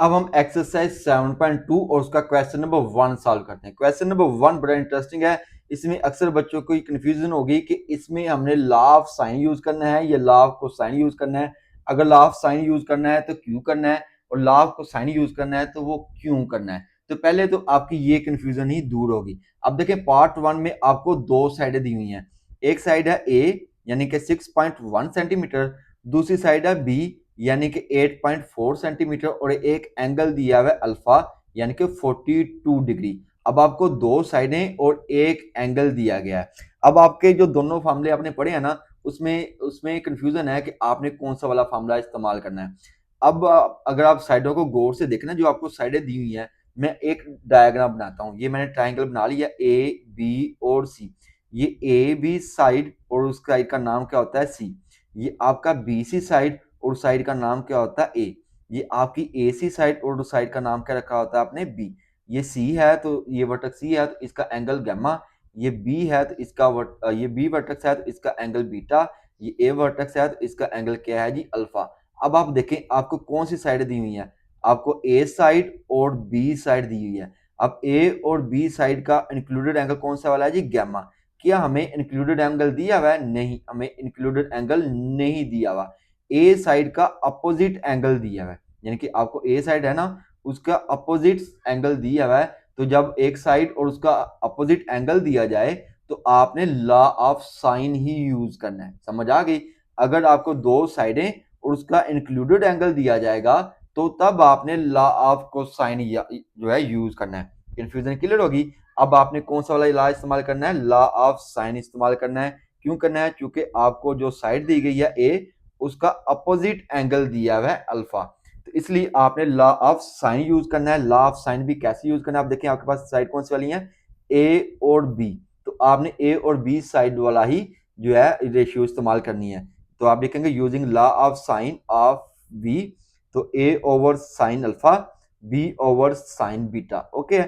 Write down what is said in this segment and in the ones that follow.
अब हम एक्सरसाइज 7.2 और उसका क्वेश्चन नंबर 1 सॉल्व करते हैं। क्वेश्चन नंबर 1 बड़ा इंटरेस्टिंग है। इसमें अक्सर बच्चों को कंफ्यूजन होगी कि इसमें हमने लॉ ऑफ साइन यूज करना है या लॉ ऑफ कोसाइन यूज करना है। अगर लॉ ऑफ साइन यूज करना है तो क्यों करना है, और लॉ ऑफ कोसाइन यूज करना है तो वो क्यों करना है। तो पहले तो आपकी ये कंफ्यूजन ही दूर होगी। अब देखें, पार्ट 1 में आपको दो साइडें दी हुई हैं। एक साइड है ए यानी कि 6.1 सेंटीमीटर, दूसरी साइड है बी यानी कि 8.4 सेंटीमीटर, और एक एंगल दिया हुआ है अल्फा यानी कि 42 डिग्री। अब आपको दो साइडें और एक एंगल दिया गया है। अब आपके जो दोनों फार्मूले आपने पढ़े हैं ना, उसमें उसमें कंफ्यूजन है कि आपने कौन सा वाला फार्मूला इस्तेमाल करना है। अब अगर आप साइडों को गौर से देखना, जो आपको साइडें दी हुई हैं, मैं एक डायग्राम बनाता हूँ। ये मैंने ट्राइंगल बना लिया, ए बी और सी। ये ए बी साइड और उस साइड का नाम क्या होता है, सी। ये आपका बी सी साइड और साइड का नाम क्या होता है, ए। ये आपकी ए सी साइड और साइड का नाम क्या रखा होता है आपने, बी। ये सी है तो ये वर्टेक्स सी है तो इसका एंगल गैमा। ये बी है तो इसका ये बी वर्टेक्स है तो इसका एंगल बीटा। ये ए वर्टेक्स है तो इसका एंगल क्या है जी, अल्फा। अब आप देखें आपको कौन सी साइड दी हुई है, आपको ए साइड और बी साइड दी हुई है। अब ए और बी साइड का इंक्लूडेड एंगल कौन सा वाला है जी, गैमा। क्या हमें इंक्लूडेड एंगल दिया हुआ है, नहीं, हमें इंक्लूडेड एंगल नहीं दिया हुआ। ए साइड का अपोजिट एंगल दिया हुआ है, यानी कि आपको ए साइड है ना, उसका अपोजिट एंगल दिया हुआ है। तो जब एक साइड और उसका अपोजिट एंगल दिया जाए तो आपने लॉ ऑफ साइन ही यूज करना है। समझ आ गई। अगर आपको दो साइडें और उसका इंक्लूडेड एंगल दिया जाएगा तो तब आपने लॉ ऑफ कोसाइन जो है यूज करना है। कंफ्यूजन क्लियर होगी। अब आपने कौन सा वाला लॉ इस्तेमाल करना है, लॉ ऑफ साइन इस्तेमाल करना है। क्यों करना है, क्योंकि आपको जो साइड दी गई है ए, उसका अपोजिट एंगल दिया हुआ है अल्फा। तो इसलिए आपने लॉ ऑफ साइन यूज करना है। लॉ ऑफ साइन भी कैसे यूज करना है, आप देखें आपके पास साइड कौन सी वाली है, ए और बी। तो आपने ए और बी साइड वाला ही जो है रेशियो इस्तेमाल करनी है। तो आप देखेंगे using law of sine of B, तो A over sine alpha, B over sine beta. Okay,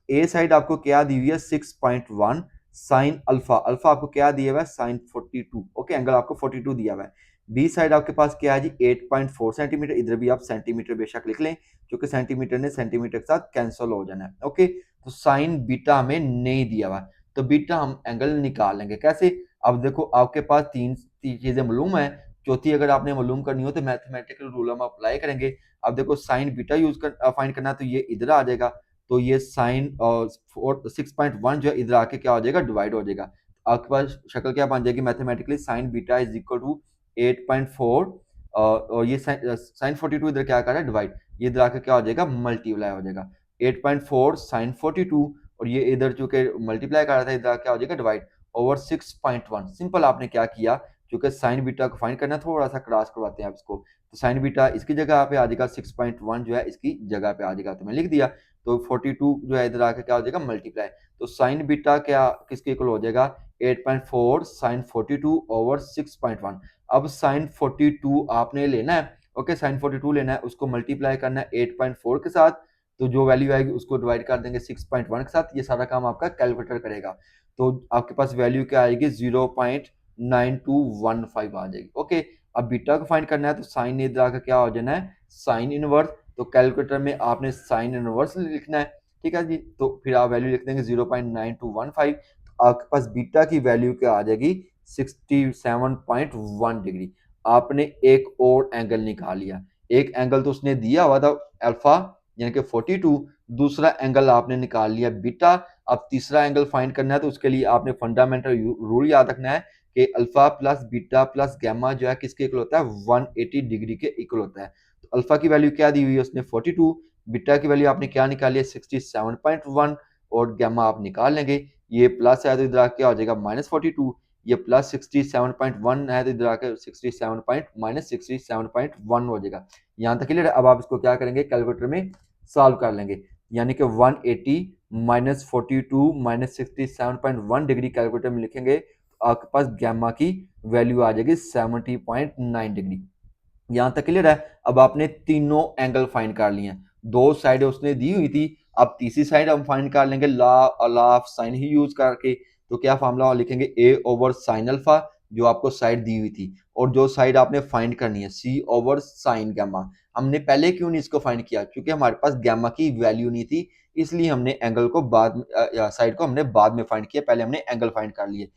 A side आपको क्या दी हुई है, 6.1 साइन अल्फा। अल्फा आपको क्या दिया हुआ है, साइन 42। ओके, एंगल आपको 42 दिया हुआ है। बी साइड आपके पास क्या है जी, 8.4 सेंटीमीटर। इधर भी आप सेंटीमीटर बेशक लिख लें, क्योंकि सेंटीमीटर ने सेंटीमीटर के साथ कैंसिल हो जाना है। ओके, तो साइन बीटा हमें नहीं दिया हुआ, तो बीटा हम एंगल निकाल लेंगे। कैसे, अब देखो आपके पास तीन चीजें मालूम है, चौथी अगर आपने मालूम करनी हो तो मैथमेटिकल रूल हम अप्लाई करेंगे। अब देखो साइन बीटा यूज कर फाइंड करना, तो ये इधर आ जाएगा। तो ये साइन 6.1 जो है इधर आके क्या हो जाएगा, डिवाइड हो जाएगा। आपके पास शक्ल क्या बन जाएगी mathematically, sine beta is equal to 8.4, और ये साइन 42 इधर क्या कर रहा है, डिवाइड। ये इधर आके क्या हो जाएगा, मल्टीप्लाई हो जाएगा। 8.4 साइन 42, और ये इधर चूंकि मल्टीप्लाई कर रहा था, इधर क्या हो जाएगा, डिवाइड ओवर 6.1। सिंपल आपने क्या किया, क्योंकि साइन बीटा को फाइंड करना, थोड़ा सा क्रॉस करवाते हैं आप इसको। तो साइन बीटा इसकी जगह पे आ जाएगा, 6.1 जो है इसकी जगह पे आ जाएगा, तो मैं लिख दिया। तो 42 जो है इधर आके क्या हो जाएगा, मल्टीप्लाई। तो साइन बीटा क्या किसके इक्वल हो जाएगा, 8.4 साइन 42 ओवर 6.1। अब साइन 42 आपने लेना है। ओके, साइन 42 लेना है, उसको मल्टीप्लाई करना है 8.4 के साथ। तो जो वैल्यू आएगी उसको डिवाइड कर देंगे 6.1 के साथ। ये सारा काम आपका कैलकुलेटर करेगा। तो आपके पास वैल्यू क्या आएगी, 0.9215 आ जाएगी। ओके, अब बीटा को फाइंड करना है, तो साइन इधर आकर क्या हो जाना है, साइन इनवर्स। तो कैलकुलेटर में आपने साइन इनवर्स लिखना है। ठीक है जी, तो फिर आप वैल्यू लिख देंगे 0.9215। तो आपके पास बीटा की वैल्यू क्या आ जाएगी, 67.1 डिग्री। आपने एक और एंगल निकाल लिया। एक एंगल तो उसने दिया हुआ था अल्फा यानी कि 42, दूसरा एंगल आपने निकाल लिया बीटा। अब तीसरा एंगल फाइंड करना है, तो उसके लिए आपने फंडामेंटल रूल याद रखना है कि alpha plus beta plus gamma जो है किसके इक्वल होता है, 180 डिग्री के इक्वल होता है। तो अल्फा की वैल्यू क्या दी हुई है उसने, 42। बीटा की वैल्यू आपने क्या निकाली है, 67.1, और गैमा आप निकाल लेंगे। ये प्लस है तो इधर आके क्या हो जाएगा, -42। ये प्लस 67.1 है तो इधर आकर 67.1 हो जाएगा। यहाँ तक क्लियर है। अब आप इसको क्या करेंगे, कैलकुलेटर में सॉल्व कर लेंगे। यानी कि 180 माइनस 42 माइनस 67.1 डिग्री कैलकुलेटर में लिखेंगे, तो आपके पास गैमा की वैल्यू आ जाएगी 70.9 डिग्री। यहाँ तक क्लियर है। अब आपने तीनों एंगल फाइंड कर लिए हैं, दो साइड उसने दी हुई थी। अब तीसरी साइड हम फाइंड कर लेंगे लॉ ऑफ साइन ही यूज करके। तो क्या फॉर्मूला लिखेंगे, ए ओवर साइन अल्फा जो आपको साइड दी हुई थी, और जो साइड आपने फाइंड करनी है सी ओवर साइन गैमा। हमने पहले क्यों नहीं इसको फाइंड किया, क्योंकि हमारे पास गैमा की वैल्यू नहीं थी, इसलिए हमने एंगल को बाद साइड को हमने बाद में फाइंड किया, पहले हमने एंगल फाइंड कर लिए।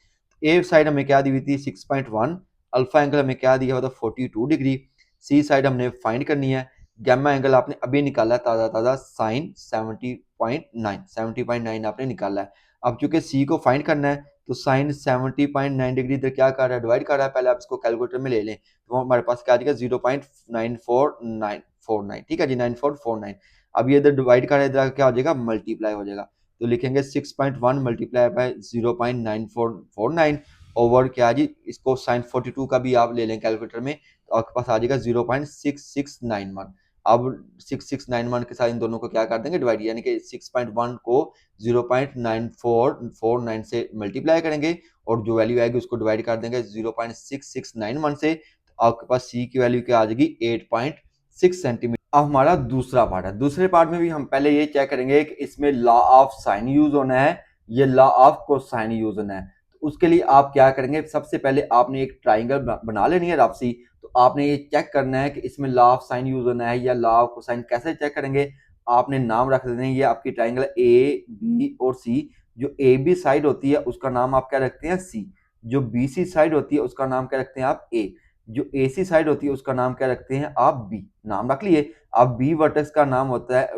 ए साइड हमें क्या दी हुई थी 6.1, अल्फा एंगल हमें क्या दिया हुआ था 42 डिग्री। सी साइड हमने फाइंड करनी है, गैमा एंगल आपने अभी निकाला है ताज़ा ताज़ा साइन 70.9 आपने निकाला है। अब चूंकि सी को फाइंड करना है तो साइन 70.9 डिग्री इधर क्या कर रहा है, डिवाइड कर रहा है, पहले आप इसको कैलकुलेटर में ले लें तो हमारे पास क्या आ जाएगा 0.94949, ठीक है जी 9449। अब ये इधर डिवाइड कर रहा है, इधर क्या हो जाएगा मल्टीप्लाई हो जाएगा, तो लिखेंगे 6.1 मल्टीप्लाई बाय 0.9449 ओवर क्या जी, इसको साइन 42 का भी आप ले लें कैलकुलेटर में तो आपके पास आ जाएगा 0.6691। अब 6691 के साथ इन दोनों को क्या कर देंगे डिवाइड, यानी कि 6.1 को 0.9449 से मल्टीप्लाई करेंगे और जो वैल्यू आएगी उसको डिवाइड कर देंगे 0.6691 से, तो आपके पास सी की वैल्यू क्या आ जाएगी 8.6 सेंटीमीटर। अब हमारा दूसरा पार्ट है, दूसरे पार्ट में भी हम पहले ये चेक करेंगे कि इसमें लॉ ऑफ साइन यूज होना है, ये लॉ ऑफ कोसाइन यूज होना है। तो उसके लिए आप क्या करेंगे, सबसे पहले आपने एक ट्राइंगल बना लेनी है रफ सी, तो आपने ये चेक करना है कि इसमें लॉ ऑफ साइन यूज होना है या लॉ ऑफ कोसाइन। कैसे चेक करेंगे, आपने नाम रख देना है, ये आपकी ट्राइंगल ए बी और सी, जो ए बी साइड होती है उसका नाम आप क्या रखते हैं सी, जो बी सी साइड होती है उसका नाम क्या रखते हैं आप ए, जो ए सी साइड होती है उसका नाम क्या रखते हैं आप बी। नाम रख लिए। अब बी वर्टेक्स का नाम होता है,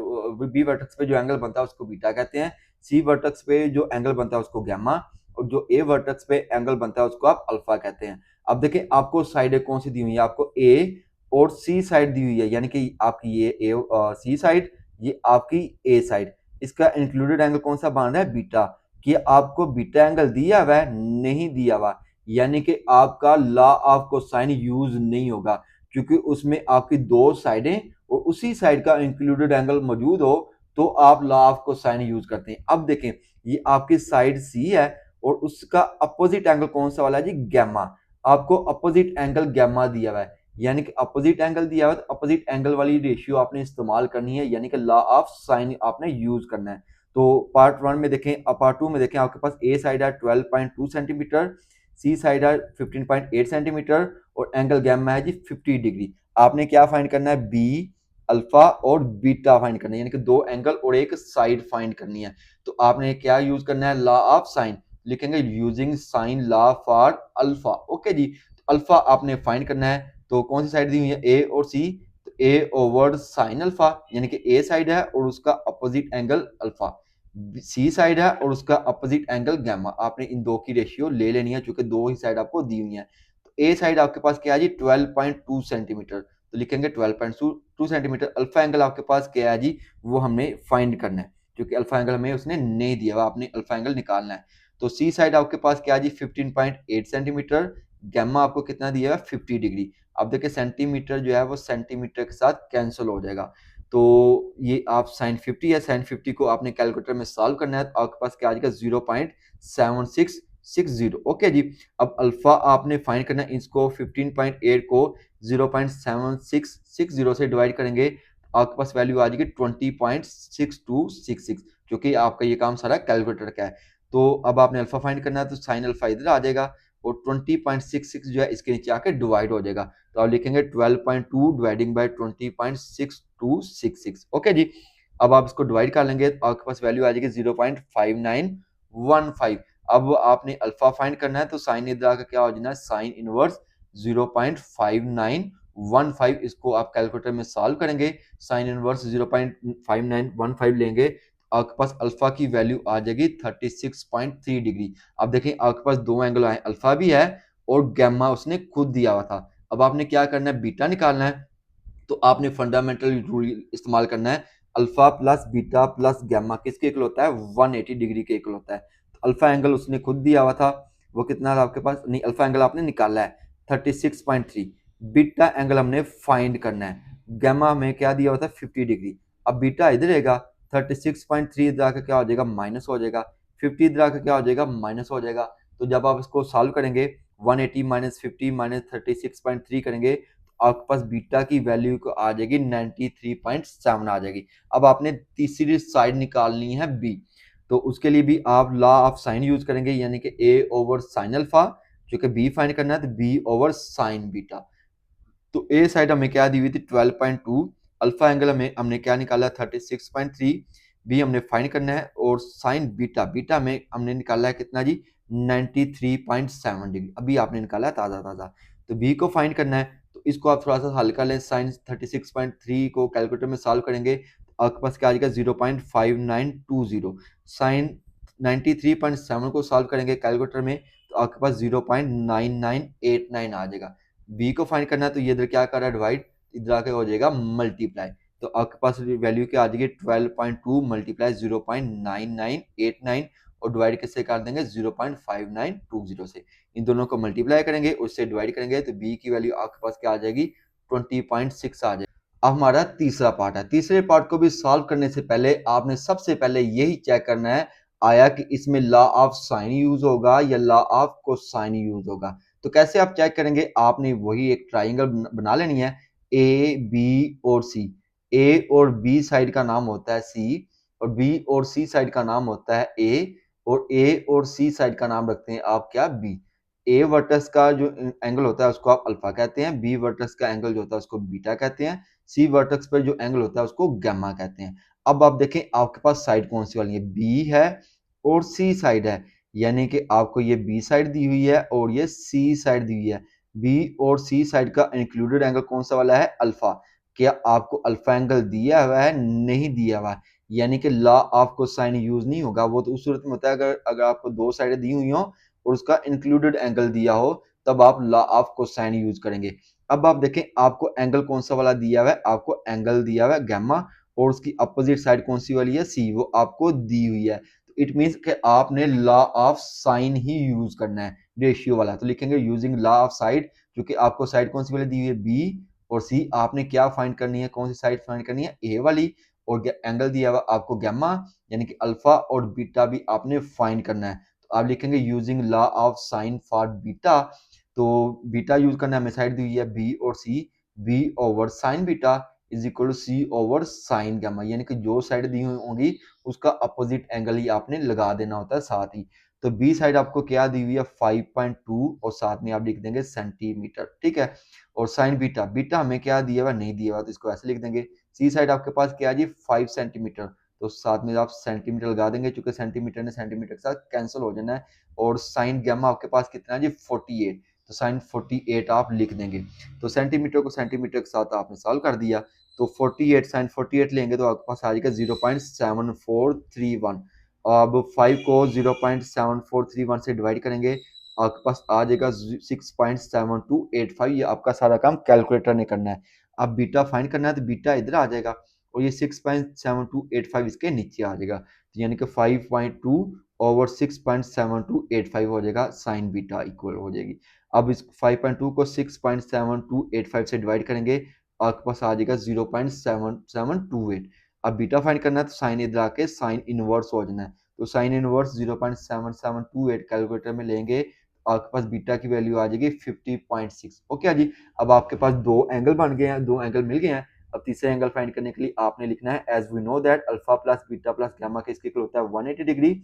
बी वर्टेक्स पे जो एंगल बनता है उसको बीटा कहते हैं, सी वर्टेक्स पे जो एंगल बनता है उसको गैमा, और जो ए वर्टेक्स पे एंगल बनता है उसको आप अल्फा कहते हैं। अब देखिए आपको साइड कौन सी दी हुई है, आपको ए और सी साइड दी हुई है, यानी कि आपकी ये ए सी साइड, ये आपकी ए साइड, इसका इंक्लूडेड एंगल कौन सा बन रहा है बीटा। कि आपको बीटा एंगल दिया हुआ है नहीं दिया हुआ, यानी कि आपका लॉ ऑफ कोसाइन यूज नहीं होगा, क्योंकि उसमें आपकी दो साइडें और उसी साइड का इंक्लूडेड एंगल मौजूद हो तो आप लॉ ऑफ कोसाइन यूज करते हैं। अब देखें ये आपकी साइड सी है और उसका अपोजिट एंगल कौन सा वाला है जी गैमा, आपको अपोजिट एंगल गैमा दिया हुआ है, यानी कि अपोजिट एंगल दिया हुआ है तो अपोजिट एंगल वाली रेशियो आपने इस्तेमाल करनी है, यानी कि लॉ ऑफ साइन आपने यूज करना है। तो पार्ट वन में देखें, पार्ट टू में देखें, आपके पास ए साइड है 12.2 सेंटीमीटर, सी साइड है 15.8 सेंटीमीटर और एंगल गैमा है जी 50 डिग्री। आपने क्या फाइंड करना है बी, अल्फा और बीटा फाइंड करना है, यानी कि दो एंगल और एक साइड फाइंड करनी है। तो आपने क्या यूज करना है लॉ ऑफ साइन, लिखेंगे using sine law for alpha. Okay जी, तो अल्फा आपने फाइंड करना है, तो कौन सी साइड दी हुई है ए और सी, तो ए ओवर साइन अल्फा, यानी कि ए साइड है और उसका अपोजिट एंगल अल्फा, सी साइड है और उसका अपोजिट एंगल गैमा। आपने इन दो की रेशियो ले लेनी है क्योंकि दो ही साइड आपको दी हुई है। तो ए साइड आपके पास क्या है जी 12.2 सेंटीमीटर, तो लिखेंगे 12.2 सेंटीमीटर। अल्फा एंगल आपके पास क्या है जी, वो हमने फाइंड करना है, क्योंकि अल्फा एंगल हमें उसने नहीं दिया हुआ, आपने अल्फा एंगल निकालना है। तो सी साइड आपके पास क्या है जी 15.8 सेंटीमीटर, गैमा आपको कितना दिया है 50 डिग्री। अब देखिए सेंटीमीटर जो है वो सेंटीमीटर के साथ कैंसिल हो जाएगा, तो ये आप साइन 50 है, साइन 50 को आपने कैलकुलेटर में सॉल्व करना है, तो आपके पास क्या आ जाएगा 0.7660। ओके जी, अब अल्फा आपने फाइंड करना है, इसको 15.8 को 0.7660 से डिवाइड करेंगे तो आपके पास वैल्यू आ जाएगी 20.6266, क्योंकि आपका ये काम सारा कैलकुलेटर का है। तो अब आपने अल्फा फाइंड करना है, तो साइन अल्फा इधर आ जाएगा और 20.66 जो है इसके नीचे आके डिवाइड हो जाएगा, तो आप लिखेंगे 12.2 डिवाइडिंग बाय 20.6266। ओके जी, अब आप इसको डिवाइड कर लेंगे तो आपके पास वैल्यू आ जाएगी 0.5915। अब आपने अल्फा फाइंड करना है, तो साइन इधर आकर क्या हो जाना, साइन इनवर्स 0.5915, इसको आप कैलकुलेटर में सॉल्व करेंगे, साइन इनवर्स 0.5915 लेंगे, आपके पास अल्फा की वैल्यू आ जाएगी 36.3 डिग्री। अब देखें आपके पास दो एंगल आए, अल्फा भी है और गैमा उसने खुद दिया हुआ था। अब आपने क्या करना है बीटा निकालना है, तो आपने फंडामेंटल रूल इस्तेमाल करना है, alpha plus beta plus gamma किसके इक्वल होता है 180 डिग्री के इक्वल होता है। तो अल्फा एंगल उसने खुद दिया हुआ था, वो कितना था आपके पास, नहीं अल्फा एंगल आपने निकाला है 36.3, बीटा एंगल हमने फाइंड करना है, गैमा हमें क्या दिया हुआ था 50 डिग्री। अब बीटा इधर रहेगा, 36.3 इधर आकर क्या हो जाएगा माइनस हो जाएगा, 50 इधर आकर क्या हो जाएगा माइनस हो जाएगा। तो जब आप इसको सॉल्व करेंगे 180 माइनस 50 माइनस 36.3 करेंगे, आपके पास बीटा की वैल्यू को आ जाएगी 93.7 आ जाएगी। अब आपने तीसरी साइड निकालनी है बी, तो उसके लिए भी आप लॉ ऑफ साइन यूज करेंगे, यानी कि ए ओवर साइन अल्फा, जो कि बी फाइंड करना है तो बी ओवर साइन बीटा। तो ए साइड हमें क्या दी हुई थी 12.2, अल्फा एंगल हमें हमने क्या निकाला 36.3, बी हमने फाइंड करना है और साइन बीटा बीटा में हमने निकाला है कितना जी 93.7 डिग्री, अभी आपने निकाला है ताज़ा ताज़ा। तो बी को फाइंड करना है, तो इसको आप थोड़ा सा हल कर लें, साइन 36.3 को कैलकुलेटर में सॉल्व करेंगे तो आपके पास क्या आ जाएगा 0.5920, साइन 93.7 को सॉल्व करेंगे कैलकुलेटर में तो आपके पास 0.9989 आ जाएगा। बी को फाइंड करना है तो ये इधर क्या कर रहा है डिवाइड, इधर आके हो जाएगा मल्टीप्लाई, तो आपके पास वैल्यू क्या आ जाएगी 12.2 मल्टीप्लाई 0.9989 और डिवाइड किससे कर देंगे 0.5920 से, इन दोनों को मल्टीप्लाई करेंगे उससे डिवाइड करेंगे तो बी की वैल्यू आपके पास क्या आ जाएगी 20.6 आ जाएगी। अब हमारा तीसरा पार्ट है, तीसरे पार्ट को भी सॉल्व करने से पहले आपने सबसे पहले यही चेक करना है आया कि इसमें लॉ ऑफ साइन यूज होगा या लॉ ऑफ कोसाइन यूज होगा। तो कैसे आप चेक करेंगे, आपने वही एक ट्राइंगल बना लेनी है ए बी और सी, ए और बी साइड का नाम होता है सी और बी और सी साइड का नाम होता है ए और ए और सी साइड का नाम रखते हैं आप क्या बी। ए वर्टस का जो एंगल होता है उसको आप अल्फा कहते हैं, बी वर्टस का एंगल जो होता है उसको बीटा कहते हैं, सी वर्टेक्स पर जो एंगल होता है उसको गैमा कहते हैं। अब आप देखें आपके पास साइड कौन सी वाली है, बी है और सी साइड है, यानी कि आपको ये बी साइड दी हुई है और ये सी साइड दी हुई है। बी और सी साइड का इंक्लूडेड एंगल कौन सा वाला है अल्फा। क्या आपको अल्फा एंगल दिया हुआ है, नहीं दिया हुआ है, यानी कि लॉ ऑफ कोसाइन यूज नहीं होगा। वो तो उस सूरत में होता है अगर अगर आपको दो साइडें दी हुई हो और उसका इंक्लूडेड एंगल दिया हो तब आप लॉ ऑफ कोसाइन यूज करेंगे। अब आप देखें आपको एंगल कौन सा वाला दिया हुआ है, आपको एंगल दिया हुआ है गैमा और उसकी अपोजिट साइड कौन सी वाली है सी, वो आपको दी हुई है। तो इट मींस कि आपने लॉ ऑफ साइन ही यूज करना है रेशियो वाला, तो लिखेंगे यूजिंग लॉ ऑफ साइड, क्योंकि आपको साइड कौन सी वाली दी हुई है बी और सी, आपने क्या फाइंड करनी है, कौन सी साइड फाइंड करनी है ए वाली, और एंगल दिया हुआ आपको गैमा यानी कि अल्फा और बीटा भी आपने फाइंड करना है। तो आप लिखेंगे using law of sine for beta, तो बीटा यूज करना है, हमें साइड दी हुई है बी और C, B over sine beta is equal to C over sine gamma, यानी कि जो साइड दी हुई होंगी उसका अपोजिट एंगल ही आपने लगा देना होता है साथ ही। तो बी साइड आपको क्या दी हुई है 5.2 और साथ में आप लिख देंगे सेंटीमीटर, ठीक है। और साइन बीटा बीटा हमें क्या दिया हुआ नहीं दिया हुआ तो इसको ऐसे लिख देंगे। सी साइड आपके पास क्या है जी 5 सेंटीमीटर, तो साथ में आप सेंटीमीटर लगा देंगे क्योंकि सेंटीमीटर ने सेंटीमीटर के साथ कैंसिल हो जाना है। और साइन गामा आपके पास कितना है जी 48, तो साइन 48 आप लिख देंगे। तो सेंटीमीटर को सेंटीमीटर के साथ आपने सॉल्व कर दिया, तो 48 साइन 48 लेंगे तो आपके पास आ जाएगा 0.7431। अब 5 को 0.7431 से डिवाइड करेंगे आपके पास आ जाएगा 6.7285, ये आपका सारा काम कैलकुलेटर ने करना है। अब बीटा फाइंड करना है तो बीटा इधर आ जाएगा और ये 6.7285 इसके नीचे आ जाएगा, तो यानी कि 5.2 ओवर 6.7285 हो जाएगा, साइन बीटा इक्वल हो जाएगी। अब इस 5.2 को 6.7285 से डिवाइड करेंगे आपके पास आ जाएगा 0.7728। अब बीटा फाइंड करना है तो साइन इधर आके साइन इनवर्स हो जाना है, तो साइन इनवर्स 0.7728 कैलकुलेटर में लेंगे आपके पास बीटा की वैल्यू आ जाएगी 50.6। ओके जी, अब आपके पास दो एंगल बन गए हैं, दो एंगल मिल गए हैं। अब तीसरे एंगल फाइंड करने के लिए आपने लिखना है as we know that alpha plus beta plus gamma के इसके इक्वल होता है 180 डिग्री,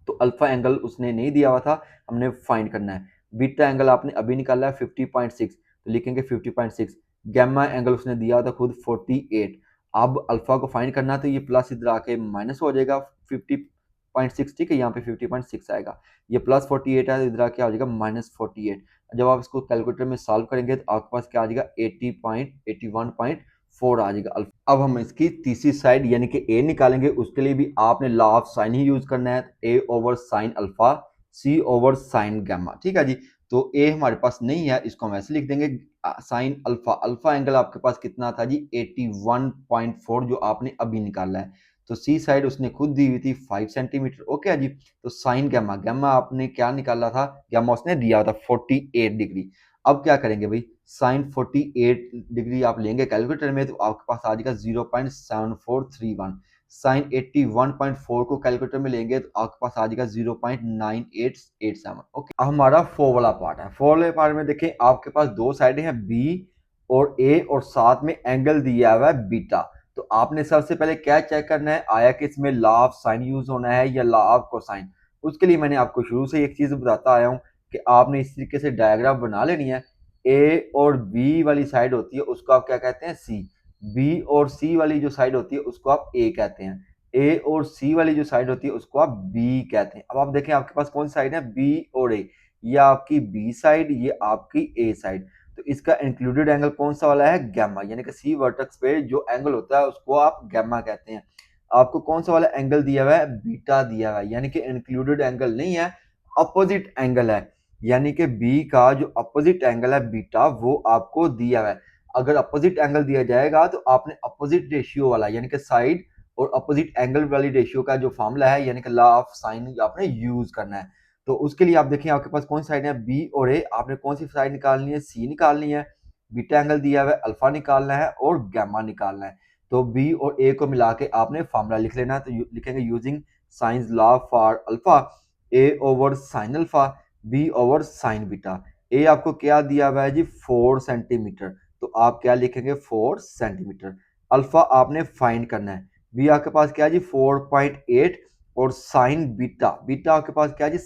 तो अल्फा एंगल उसने नहीं दिया हुआ था, हमने फाइंड करना है। बीटा एंगल आपने अभी निकाला है 50.6, तो लिखेंगे 50.6। गैमा एंगल उसने दिया था खुद 48। अब अल्फा को फाइंड करना तो ये प्लस इधर आके माइनस हो जाएगा 50.6, ठीक है, यहाँ पे 50.6 आएगा, ये प्लस 48 है इधर आके आ जाएगा -48। जब आप इसको कैलकुलेटर में सॉल्व करेंगे तो आपके पास क्या आ जाएगा 80.81.4 आ जाएगा अल्फा। अब हम इसकी तीसरी साइड यानी कि ए निकालेंगे, उसके लिए भी आपने लॉ ऑफ साइन ही यूज करना है, ए ओवर साइन अल्फा सी ओवर साइन गामा, ठीक है जी। तो ए हमारे पास नहीं है, इसको हम ऐसे लिख देंगे साइन अल्फा, अल्फा एंगल आपके पास कितना था जी 81.4 जो आपने अभी निकाला है। तो सी साइड उसने खुद दी हुई थी 5 सेंटीमीटर, ओके जी। तो साइन गामा, गामा आपने क्या निकाला था, गामा उसने दिया था 48 डिग्री। अब क्या करेंगे भाई, साइन 48 डिग्री आप लेंगे कैलकुलेटर में तो आपके पास आ जाएगा 0.7431। साइन 81.4 को कैलकुलेटर में लेंगे तो आपके पास आ जाएगा 0.9887। ओके, अब हमारा फोर वाला पार्ट है। फोर वाले पार्ट में देखें आपके पास दो साइडें हैं बी और ए और साथ में एंगल दिया हुआ है बीटा। तो आपने सबसे पहले क्या चेक करना है, आया कि इसमें लॉ ऑफ साइन यूज होना है या लॉ ऑफ कोसाइन। उसके लिए मैंने आपको शुरू से एक चीज बताता आया हूं कि आपने इस तरीके से डायग्राम बना लेनी है। ए और बी वाली साइड होती है उसको आप क्या कहते हैं, सी। बी और सी वाली जो साइड होती है उसको आप ए कहते हैं। ए और सी वाली जो साइड होती है उसको आप बी कहते हैं। अब आप देखें आपके पास कौन सी साइड है, बी और ए। ये आपकी बी साइड, ये आपकी ए साइड। तो इसका इंक्लूडेड एंगल कौन सा वाला है, गैमा, यानी कि सी वर्टेक्स पे जो एंगल होता है उसको आप गैमा कहते हैं। आपको कौन सा वाला एंगल दिया हुआ है, बीटा दिया हुआ है, यानी कि इंक्लूडेड एंगल नहीं है, अपोजिट एंगल है। यानी कि बी का जो अपोजिट एंगल है बीटा वो आपको दिया हुआ है। अगर अपोजिट एंगल दिया जाएगा तो आपने अपोजिट रेशियो वाला यानी कि साइड और अपोजिट एंगल वाली रेशियो का जो फॉर्मूला है यानी कि लॉ ऑफ साइन आपने यूज करना है। तो उसके लिए आप देखिए आपके पास कौन सी साइड है, बी और ए। आपने कौन सी साइड निकालनी है, सी निकालनी है। बीटा एंगल दिया हुआ है, अल्फा निकालना है और गैमा निकालना है। तो बी और ए को मिला के आपने फॉर्मूला लिख लेना है। तो लिखेंगे using sines law for alpha, A over sine alpha, B over sine beta. A आपको क्या दिया हुआ है जी, 4 सेंटीमीटर। तो आप क्या लिखेंगे, 4 सेंटीमीटर। अल्फा आपने फाइंड करना है। बी आपके पास क्या है जी, 4.8 और साइन बीटा, बीटा आपके पास क्या है जी,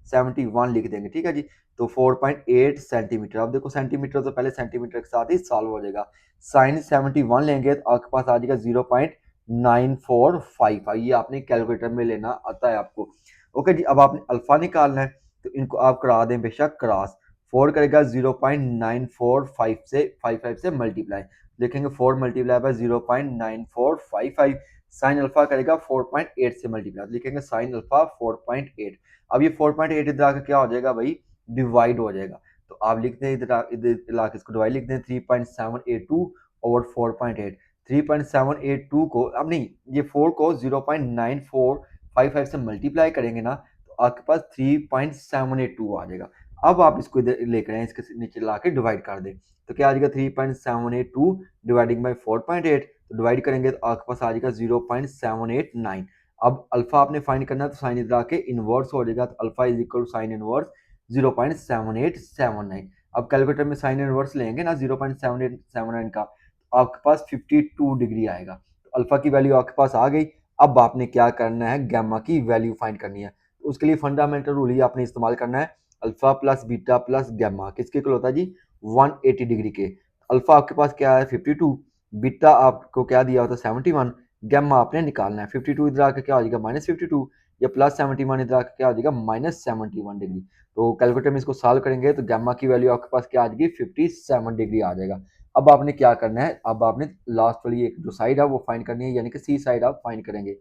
71 लिख देंगे, ठीक है जी। तो 4.8 सेंटीमीटर। अब देखो सेंटीमीटर तो पहले सेंटीमीटर के साथ ही सॉल्व हो जाएगा। साइन 71 लेंगे तो आपके पास आ जाएगा 0.9455। ये आपने कैलकुलेटर में लेना आता है आपको। ओके जी, अब आपने अल्फा निकालना है तो इनको आप करा दें बेशक क्रॉस। 4 करेगा 0.945 से 55 से मल्टीप्लाई, लिखेंगे 4 मल्टीप्लाई बाय 0.9455। साइन अल्फा करेगा 4.8 से मल्टीप्लाई, लिखेंगे साइन अल्फा 4.8। अब ये 4.8 इधर आकर क्या हो जाएगा भाई, डिवाइड हो जाएगा। तो आप लिखते हैं इधर ला के इसको डिवाइड लिखते हैं 3.782 ओवर 4.8। 3.782 को अब नहीं, ये 4 को 0.9455 से मल्टीप्लाई करेंगे ना तो आपके पास 3.782 आ जाएगा। अब आप इसको इधर लेकर आए, इसके नीचे ला के डिवाइड कर दें तो क्या आ जाएगा 3.782 डिवाइडिंग बाई 4.8। तो डिवाइड करेंगे तो आपके पास आ जाएगा 0.789। अब अल्फा आपने फाइंड करना है तो साइन इधर आके इनवर्स हो जाएगा। तो alpha is equal to sine inverse 0.7879। अब कैलकुलेटर में साइन इनवर्स लेंगे ना 0.7879 का, तो आपके पास 52 डिग्री आएगा। तो अल्फा की वैल्यू आपके पास आ गई। अब आपने क्या करना है, गैमा की वैल्यू फाइंड करनी है। तो उसके लिए फंडामेंटल रूल ही आपने इस्तेमाल करना है, alpha plus beta plus gamma किसके इक्वल होता है जी, 180 डिग्री के। अल्फा आपके पास क्या है 52, बीटा आपको क्या दिया होता है 71, गैमा आपने निकालना है। 52 इधर आकर क्या हो जाएगा -52 या प्लस 71 इधर आकर क्या हो जाएगा -71 डिग्री। तो कैलकुलेटर में इसको सॉल्व करेंगे तो गैमा की वैल्यू आपके पास क्या आ जाएगी 57 डिग्री आ जाएगा। अब आपने क्या करना है, अब आपने लास्ट वाली एक जो साइड है वो फाइंड करनी है, यानी कि सी साइड आप फाइंड करेंगे।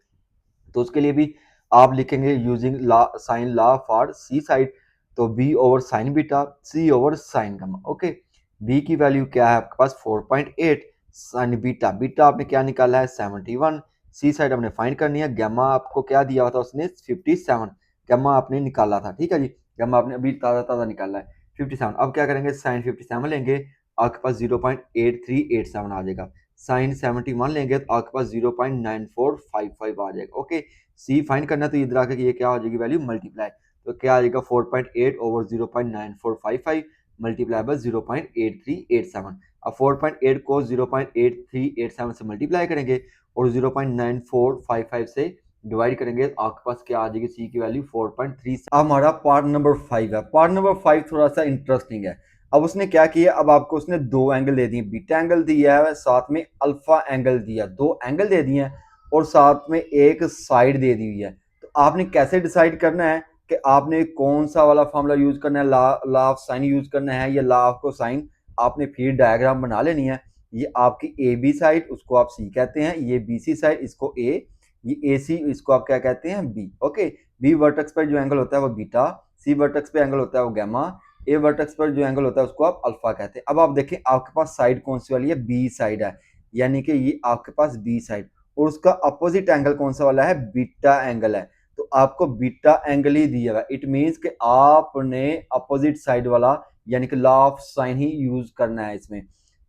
तो उसके लिए भी आप लिखेंगे using sine law for C side. तो B over sine beta, C over sine gamma. Okay, B की वैल्यू क्या है आपके पास 4.8, साइन बीटा, बीटा आपने क्या निकाला है 71, सी साइड हमने फाइंड करनी है। गैमा आपको क्या दिया हुआ था उसने 57, गैमा आपने निकाला था, ठीक है जी। गैमा आपने अभी ताज़ा ताज़ा निकाला है 57। अब क्या करेंगे, साइन 57 लेंगे आपके पास 0.8387 आ जाएगा। साइन 71 लेंगे तो आपके पास 0.9455 आ जाएगा। ओके, सी फाइंड करना तो इधर आकर ये क्या हो जाएगी वैल्यू मल्टीप्लाई। तो क्या आ जाएगा 4.8 ओवर 0.9455 मल्टीप्लाई बाय 0.8387। अब 4.8 को 0.8387 से मल्टीप्लाई करेंगे और 0.9455 से डिवाइड करेंगे तो आपके पास क्या आ जाएगी, सी की वैल्यू 4.3। हमारा पार्ट नंबर 5 है। पार्ट नंबर 5 थोड़ा सा इंटरेस्टिंग है। अब उसने क्या किया, अब आपको उसने दो एंगल दे दिए, बीटा एंगल दिया है साथ में अल्फा एंगल दिया, दो एंगल दे दिए हैं और साथ में एक साइड दे दी हुई है। तो आपने कैसे डिसाइड करना है कि आपने कौन सा वाला फॉर्मूला यूज करना है, लॉ ऑफ साइन यूज करना है या लॉ ऑफ कोसाइन। आपने फिर डायग्राम बना लेनी है। ये आपकी ए बी साइड, उसको आप सी कहते हैं, ये बी सी साइड, इसको ए, ये ए सी, इसको आप क्या कहते हैं बी। ओके, बी वर्टेक्स पर जो एंगल होता है वो बीटा, सी वर्टेक्स पे एंगल होता है वो गैमा, ए वर्टेक्स पर जो एंगल होता है उसको आप अल्फा कहते हैं। अब आप देखें आपके पास साइड कौन सी वाली है, बी साइड है, यानी कि ये आपके पास बी साइड, और उसका अपोजिट एंगल कौन सा वाला है, बीटा एंगल है। तो आपको बीटा एंगल ही दिया हुआ है। इट मींस कि आपने अपोजिट साइड वाला यानी कि लॉ ऑफ साइन ही यूज करना है इसमें।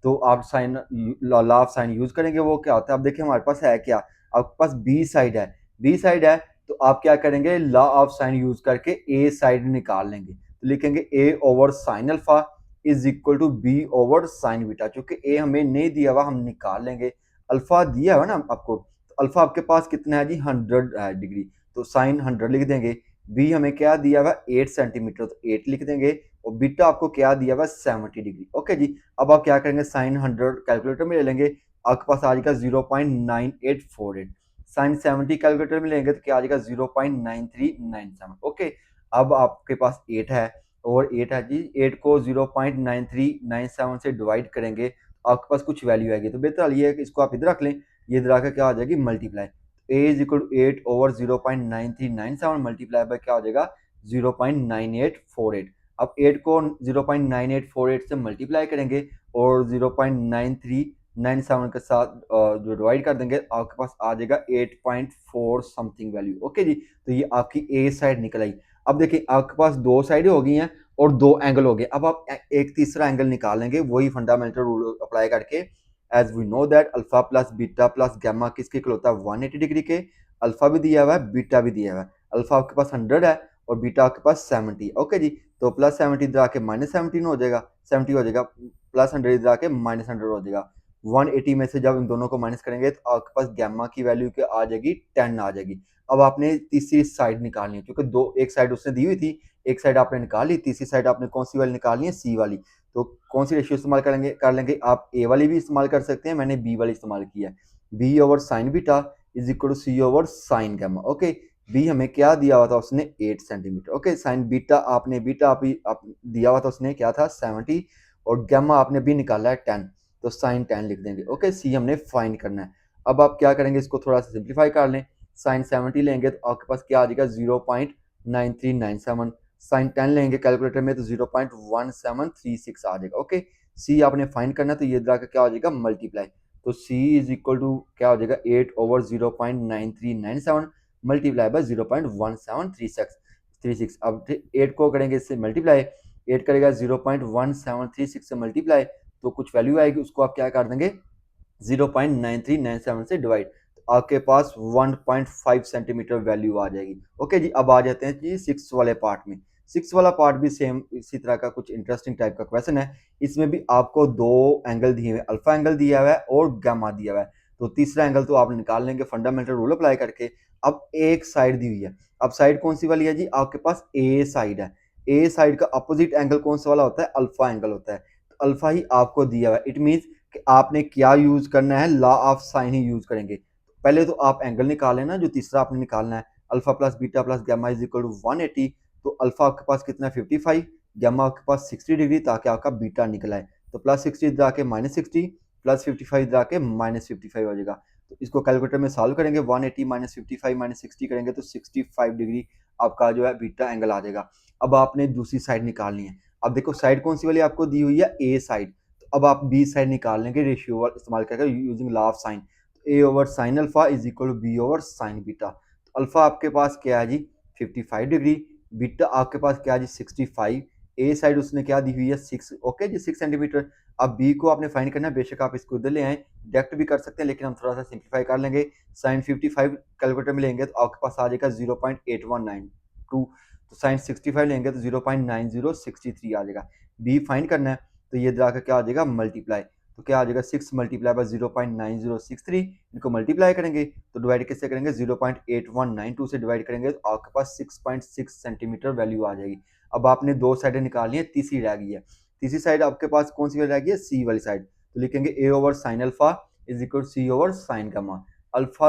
तो आप sine law of sine use करेंगे, वो क्या होता है, अब देखिए हमारे पास है क्या, आपके पास बी साइड है, बी साइड है तो आप क्या करेंगे, लॉ ऑफ साइन यूज करके ए साइड निकाल लेंगे। तो लिखेंगे A over sine alpha is equal to B over sine beta. चूंकि ए हमें नहीं दिया हुआ हम निकाल लेंगे, अल्फा दिया हुआ ना आपको, तो अल्फा आपके पास कितना है जी 100 डिग्री, तो साइन 100 लिख देंगे। बी हमें क्या दिया हुआ 8 सेंटीमीटर, तो 8 लिख देंगे और बीटा आपको क्या दिया हुआ है 70 डिग्री। ओके जी, अब आप क्या करेंगे साइन 100 कैलकुलेटर में ले लेंगे, आपके पास आ जाएगा 0.9848। साइन 70 कैलकुलेटर में लेंगे तो क्या आ जाएगा 0.9397। ओके, अब आपके पास 8 है और 8 है जी, 8 को 0.9397 से डिवाइड करेंगे आपके पास कुछ वैल्यू आएगी, तो बेहतर ये है कि इसको आप इधर रख लें, ये इधर आकर क्या हो जाएगी multiply, a is equal to 8 over 0.9397 multiply by क्या हो जाएगा 0.9848। अब 8 को 0.9848 से मल्टीप्लाई करेंगे और 0.9397 के साथ जो डिवाइड कर देंगे आपके पास आ जाएगा 8.4 समथिंग वैल्यू। ओके जी, तो ये आपकी ए साइड निकल आई। अब देखिए आपके पास दो साइडें हो गई हैं और दो एंगल हो गए, अब आप एक तीसरा एंगल निकालेंगे वही फंडामेंटल रूल अप्लाई करके। As we know that alpha plus beta plus gamma किसके इक्वल होता है 180 डिग्री के। अल्फा भी दिया हुआ है, बीटा भी दिया हुआ है। अल्फा आपके पास 100 है और बीटा आपके पास 70। ओके जी, तो प्लस 70 इधर आके माइनस 17 हो जाएगा, 70 हो जाएगा, प्लस 100 इधर आके माइनस 100 हो जाएगा। 180 में से जब इन दोनों को माइनस करेंगे तो आपके पास गैमा की वैल्यू क्या आ जाएगी 10 आ जाएगी। अब आपने तीसरी साइड निकालनी है क्योंकि दो एक साइड उसने दी हुई थी, एक साइड आपने निकाली, तीसरी साइड आपने कौन सी वाली निकालनी है सी वाली। तो कौन सी रेशियो इस्तेमाल करेंगे कर लेंगे आप, ए वाली भी इस्तेमाल कर सकते हैं, मैंने बी वाली इस्तेमाल किया है। B over sine beta is equal to C over sine gamma. Okay, B हमें क्या दिया हुआ था उसने 8 सेंटीमीटर। ओके, साइन बीटा आपने बीटा आप दिया हुआ था उसने क्या था 70 और गैमा आपने भी निकाला है 10, तो साइन 10 लिख देंगे। ओके, सी हमने फाइंड करना है। अब आप क्या करेंगे इसको थोड़ा सा सिंप्लीफाई कर लें, साइन 70 लेंगे तो आपके पास क्या आ जाएगा 0.9397, साइन 10 लेंगे कैलकुलेटर में तो 0.1736 आ जाएगा। ओके, सी आपने फाइंड करना है तो ये इधर क्या हो जाएगा मल्टीप्लाई, तो सी इज इक्वल टू क्या हो जाएगा 8 ओवर 0.9397 मल्टीप्लाई बाय 0.1736। अब 8 को करेंगे इससे मल्टीप्लाई, 8 करेगा 0.1736 से मल्टीप्लाई तो कुछ वैल्यू आएगी, उसको आप क्या कर देंगे 0.9397 से डिवाइड, तो आपके पास 1.5 सेंटीमीटर वैल्यू आ जाएगी। ओके जी, अब आ जाते हैं जी सिक्स वाले पार्ट में। सिक्स वाला पार्ट भी सेम इसी तरह का कुछ इंटरेस्टिंग टाइप का क्वेश्चन है। इसमें भी आपको दो एंगल दिए हुए, अल्फा एंगल दिया हुआ है और गामा दिया हुआ है, तो तीसरा एंगल तो आप निकाल लेंगे फंडामेंटल रूल अप्लाई करके। अब एक साइड दी हुई है, अब साइड कौन सी वाली है जी, आपके पास ए साइड है। ए साइड का अपोजिट एंगल कौन सा वाला होता है, अल्फा एंगल होता है, तो अल्फा ही आपको दिया हुआ है। इट मीन्स कि आपने क्या यूज करना है, लॉ ऑफ साइन ही यूज करेंगे। पहले तो आप एंगल निकाल लेना, जो तीसरा आपने निकालना है, alpha plus beta plus gamma is equal to 180, तो अल्फा आपके पास कितना 55, गामा आपके पास 60 डिग्री, ताकि आपका बीटा निकला है, तो प्लस 60 इधर आके माइनस 60, प्लस 55 इधर आके माइनस 55 हो जाएगा। तो इसको कैलकुलेटर में सॉल्व करेंगे, 180 माइनस 55 माइनस 60 करेंगे तो 65 डिग्री आपका जो है बीटा एंगल आ जाएगा। अब आपने दूसरी साइड निकालनी है। अब देखो साइड कौन सी वाली आपको दी हुई है, ए साइड, अब आप बी साइड निकाल लेंगे रेशियो इस्तेमाल करके using law of sine, A over sine alpha is equal to B over sine beta. तो अल्फा आपके पास क्या है जी 55 डिग्री, बीटा आपके पास क्या है जी 65, ए साइड उसने क्या दी हुई है 6, ओके जी 6 सेंटीमीटर। अब बी को आपने फाइंड करना है, बेशक आप इसको इधर ले आए, डायरेक्ट भी कर सकते हैं लेकिन हम थोड़ा सा सिंप्लीफाई कर लेंगे। साइन 55 कैलकुलेटर में लेंगे तो आपके पास आ जाएगा 0.8192, तो साइन 65 लेंगे तो 0.9063 आ जाएगा। बी फाइंड करना है तो ये इधर क्या आ जाएगा मल्टीप्लाई, तो क्या आ जाएगा 6 मल्टीप्लाई बाय 0.9063, इनको मल्टीप्लाई करेंगे तो डिवाइड किससे करेंगे 0.8192 से डिवाइड करेंगे तो आपके पास 6.6 सेंटीमीटर वैल्यू आ जाएगी। अब आपने दो साइडें निकालनी है, तीसरी रह गई है, तीसरी साइड आपके पास कौन सी रह गई है, सी वाली साइड, तो लिखेंगे A over sine alpha is equal C over sine gamma. Alpha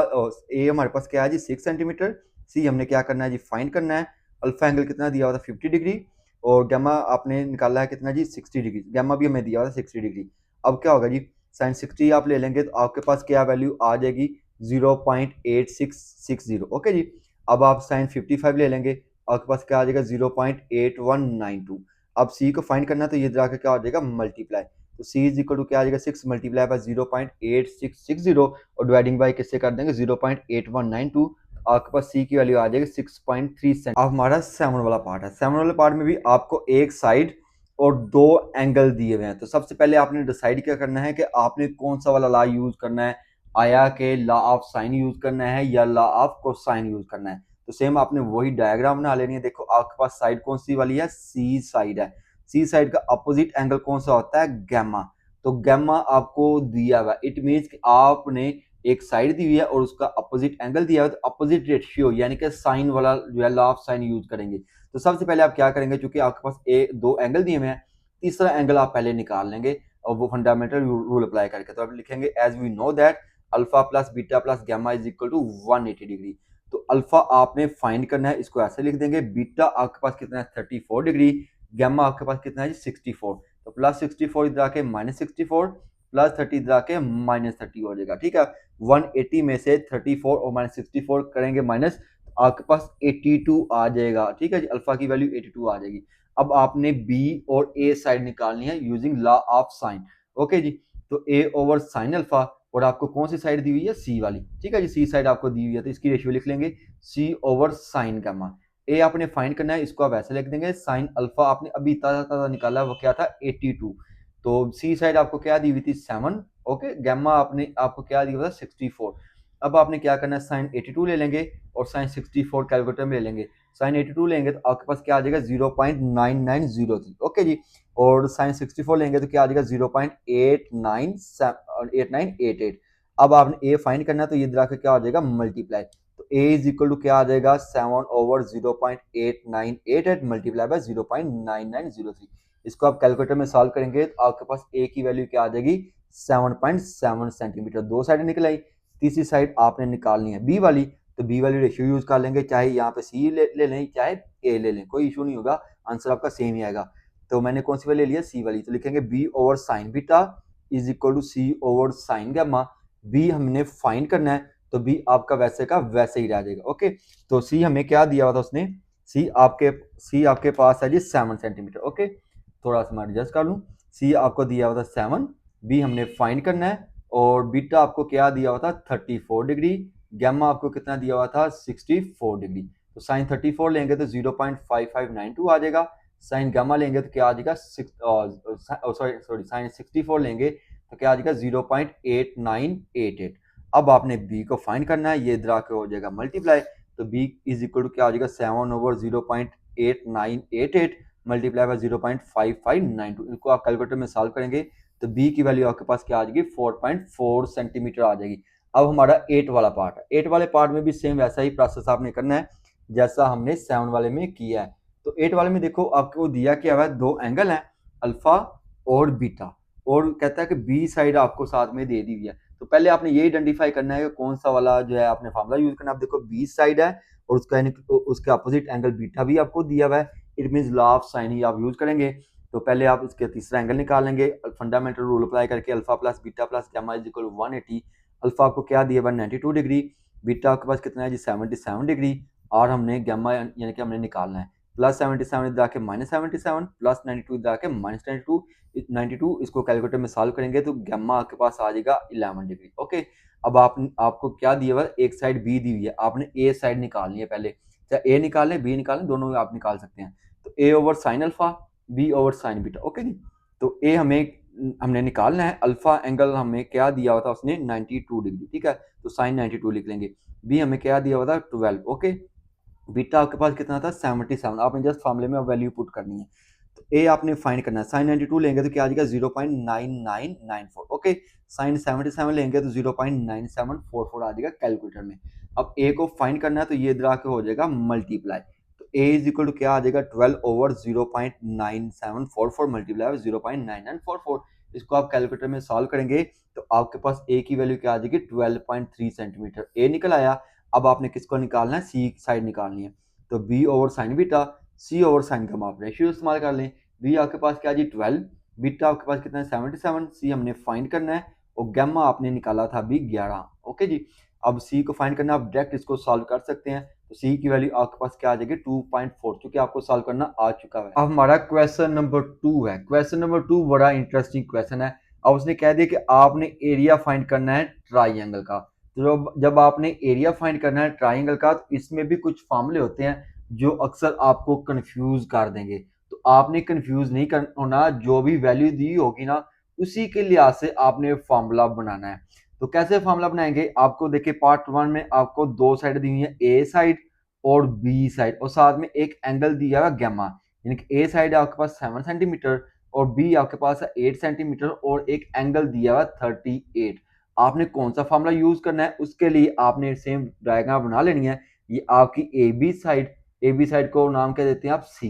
A हमारे पास क्या है जी 6 सेंटीमीटर, सी हमने क्या करना है जी फाइंड करना है। अल्फा एंगल कितना दिया हुआ था 50 डिग्री और गामा आपने निकाला है कितना जी 60 डिग्री, गामा भी हमें दिया हुआ था 60 डिग्री। अब क्या होगा जी साइन 60 आप ले लेंगे तो आपके पास क्या वैल्यू आ जाएगी 0.8660। ओके जी, अब आप साइन 55 ले लेंगे, आपके पास क्या आ जाएगा 0.8192। अब सी को फाइंड करना है तो ये जाकर क्या हो जाएगा मल्टीप्लाई, तो सी इज इक्वल टू क्या आ जाएगा 6 मल्टीप्लाई बाय 0.8660 और डिवाइडिंग बाय किससे कर देंगे 0.8192, आपके पास सी की वैल्यू आ जाएगी 6.3। अब हमारा 7 वाला पार्ट है। 7 वाले पार्ट में भी आपको एक साइड और दो एंगल दिए हुए हैं, तो सबसे पहले आपने डिसाइड क्या करना है कि आपने कौन सा वाला लॉ यूज करना है, आया के लॉ ऑफ साइन यूज करना है या लॉ ऑफ कोसाइन यूज करना है। तो सेम आपने वही डायग्राम बना लेनी है। देखो आपके पास साइड कौन सी वाली है, सी साइड है, सी साइड का अपोजिट एंगल कौन सा होता है, गैमा, तो गैमा आपको दिया हुआ, इट मीन्स कि आपने एक साइड दी हुई है और उसका अपोजिट एंगल दिया हुआ है, तो अपोजिट रेशियो यानी कि साइन वाला जो है लॉ ऑफ साइन यूज करेंगे। तो सबसे पहले आप क्या करेंगे, चूंकि आपके पास दो एंगल दिए हुए हैं, तीसरा एंगल आप पहले निकाल लेंगे और वो फंडामेंटल रूल अप्लाई करके। तो आप लिखेंगे as we know that alpha plus beta plus gamma is equal to 180 degree. तो अल्फा आपने फाइंड करना है, इसको ऐसे लिख देंगे, बीटा आपके पास कितना है 34 डिग्री, गामा आपके पास कितना है 64। तो प्लस 64 इधर आके माइनस 64, प्लस 30 इधर आके माइनस 30 हो जाएगा। ठीक है, 180 में से 34 और माइनस 64 करेंगे माइनस, आपके पास 82 आ जाएगा। ठीक है जी, अल्फा की वैल्यू 82 आ जाएगी। अब आपने बी और ए साइड निकालनी है using law of sine. Okay जी, तो ए ओवर साइन अल्फा, और आपको कौन सी साइड दी हुई है, सी वाली। ठीक है जी, सी साइड आपको दी हुई है, तो इसकी रेशियो लिख लेंगे सी ओवर साइन गामा। ए आपने फाइंड करना है, इसको आप ऐसे लिख देंगे, साइन अल्फा आपने अभी ताजा ताजा निकाला, वो क्या था 82। तो सी साइड आपको क्या दी हुई थी 7। ओके, गामा आपने आपको क्या दिया था 64। अब आपने क्या करना है, साइन 82 ले लेंगे और साइन 64 कैलकुलेटर में ले लेंगे। साइन 82 लेंगे तो आपके पास क्या आ जाएगा 0.9903। ओके जी, और साइन 64 लेंगे तो क्या आ जाएगा 0.8988। अब आपने ए फाइंड करना है, तो ये इधर आकर क्या आ जाएगा मल्टीप्लाई। तो ए इज इक्वल टू क्या आ जाएगा 7 ओवर 0.8988 मल्टीप्लाई बाय 0.9903। इसको आप कैलकुलेटर में सॉल्व करेंगे तो आपके पास ए की वैल्यू क्या आ जाएगी 7.7 सेंटीमीटर। दो साइड निकल आई, तीसरी साइड आपने निकालनी है बी वाली, तो बी वाली रेशियो यूज कर लेंगे, चाहे यहाँ पे सी ले लें चाहे ए ले लें, कोई इशू नहीं होगा, आंसर आपका सेम ही आएगा। तो मैंने कौन सी वाली ले लिया, सी वाली। तो लिखेंगे B over sine beta is equal to C over sine gamma. B हमने फाइंड करना है, तो बी आपका वैसे का वैसे ही रह जाएगा। ओके, तो सी हमें क्या दिया हुआ था उसने, सी आपके पास है जी 7 सेंटीमीटर। ओके, थोड़ा सा मैं एडजस्ट कर लूँ, सी आपको दिया हुआ था 7, बी हमने फाइंड करना है, और बीटा आपको क्या दिया हुआ था 34 डिग्री, गैमा आपको कितना दिया हुआ था 64 डिग्री। तो साइन 34 लेंगे तो 0.5592 आ जाएगा, साइन गामा लेंगे तो क्या आ जाएगा सॉरी साइन 64 लेंगे तो क्या आ जाएगा 0.8988। अब आपने बी को फाइंड करना है, ये इधर आके हो जाएगा मल्टीप्लाई। तो बी इज इक्वल टू क्या आ जाएगा 7 ओवर 0.8988 मल्टीप्लाई बाय 0.5592। इनको आप कैलकुलेटर में सॉल्व करेंगे तो बी की वैल्यू आपके पास क्या आ जाएगी 4.4 सेंटीमीटर आ जाएगी। अब हमारा 8 वाला पार्ट है, 8 वाले पार्ट में भी सेम वैसा ही प्रोसेस आपने करना है जैसा हमने 7 वाले में किया है। तो 8 वाले में देखो आपको दिया क्या हुआ है, दो एंगल है अल्फा और बीटा, और कहता है कि बी साइड आपको साथ में दे दी हुई है। तो पहले आपने ये आइडेंटिफाई करना है कि कौन सा वाला जो है आपने फार्मूला यूज करना है। आप देखो बी साइड है और उसका अपोजिट एंगल बीटा भी आपको दिया हुआ है, it mean law of sine ही आप यूज करेंगे। तो पहले आप इसके तीसरा एंगल निकाल लेंगे, फंडामेंटल रूल अप्लाई करके alpha plus beta plus gamma is equal 180। Alpha आपको क्या दिया हुआ 92 डिग्री, बीटा आपके पास कितना है जी 77 डिग्री, और हमने गामा यानी कि हमने निकालना है प्लस 77 इधर आके माइनस 77 प्लस 92 इधर आके माइनस 92। इसको कैलकुलेटर में सॉल्व करेंगे तो गामा आपके पास आ जाएगा 11 डिग्री। ओके, अब आपको क्या दिया हुआ है, एक साइड बी दी हुई है, आपने ए साइड निकालनी है पहले, चाहे ए निकालें बी निकालें, दोनों आप निकाल सकते हैं। तो A over sine alpha, B over sine beta. Okay जी, तो ए हमने निकालना है, अल्फा एंगल हमें क्या दिया हुआ था उसने 92 डिग्री। ठीक है, तो साइन 92 लिख लेंगे। बी हमें क्या दिया हुआ था 12। ओके, बीटा आपके पास कितना था 77, आपने जस्ट फॉर्मूले में वैल्यू पुट करनी है। तो ए आपने फाइंड करना है, साइन 92 लेंगे तो क्या आ जाएगा 0.9994। ओके, साइन 77 लेंगे तो 0.9744 आ जाएगा कैलकुलेटर में। अब ए को फाइंड करना है, तो ये इधर आके हो जाएगा मल्टीप्लाई। तो ए इज इक्वल टू क्या आ जाएगा 12 ओवर 0.9744 मल्टीप्लाई 0.9944। इसको आप कैलकुलेटर में सॉल्व करेंगे तो आपके पास ए की वैल्यू क्या आ जाएगी 12.3 सेंटीमीटर। ए निकल आया। अब आपने किसको निकालना है, सी साइड निकालनी है। तो B over sine beta, C over sign का आप रेशियो इस्तेमाल कर लें। बी आपके पास क्या जी 12, बीटा आपके पास कितना है 77, सी हमने फाइंड करना है, और गैमा आपने निकाला था अभी 11। ओके जी, अब सी को फाइंड करना, आप डायरेक्ट इसको सॉल्व कर सकते हैं। तो सी की वैल्यू आपके पास क्या आ जाएगी 2.4, क्योंकि आपको सॉल्व करना आ चुका है। अब हमारा क्वेश्चन नंबर 2 है। क्वेश्चन नंबर 2 बड़ा इंटरेस्टिंग क्वेश्चन है। अब उसने कह दिया कि आपने एरिया फाइंड करना है ट्राइंगल का। तो जब आपने एरिया फाइंड करना है ट्राइंगल का, तो इसमें भी कुछ फार्मूले होते हैं जो अक्सर आपको कंफ्यूज कर देंगे। तो आपने कंफ्यूज नहीं होना, जो भी वैल्यू दी होगी ना उसी के लिहाज से आपने फार्मूला बनाना है। तो कैसे फार्मूला बनाएंगे, आपको देखिए पार्ट 1 में आपको दो साइड दी हुई है, ए साइड और बी साइड, और साथ में एक एंगल दिया हुआ गैमा, यानी कि ए साइड आपके पास 7 सेंटीमीटर और बी आपके पास है 8 सेंटीमीटर, और एक एंगल दिया हुआ 38। आपने कौन सा फार्मूला यूज करना है, उसके लिए आपने सेम डायग्राम बना लेनी है। ये आपकी A B side, A B side को नाम क्या देते हैं आप सी।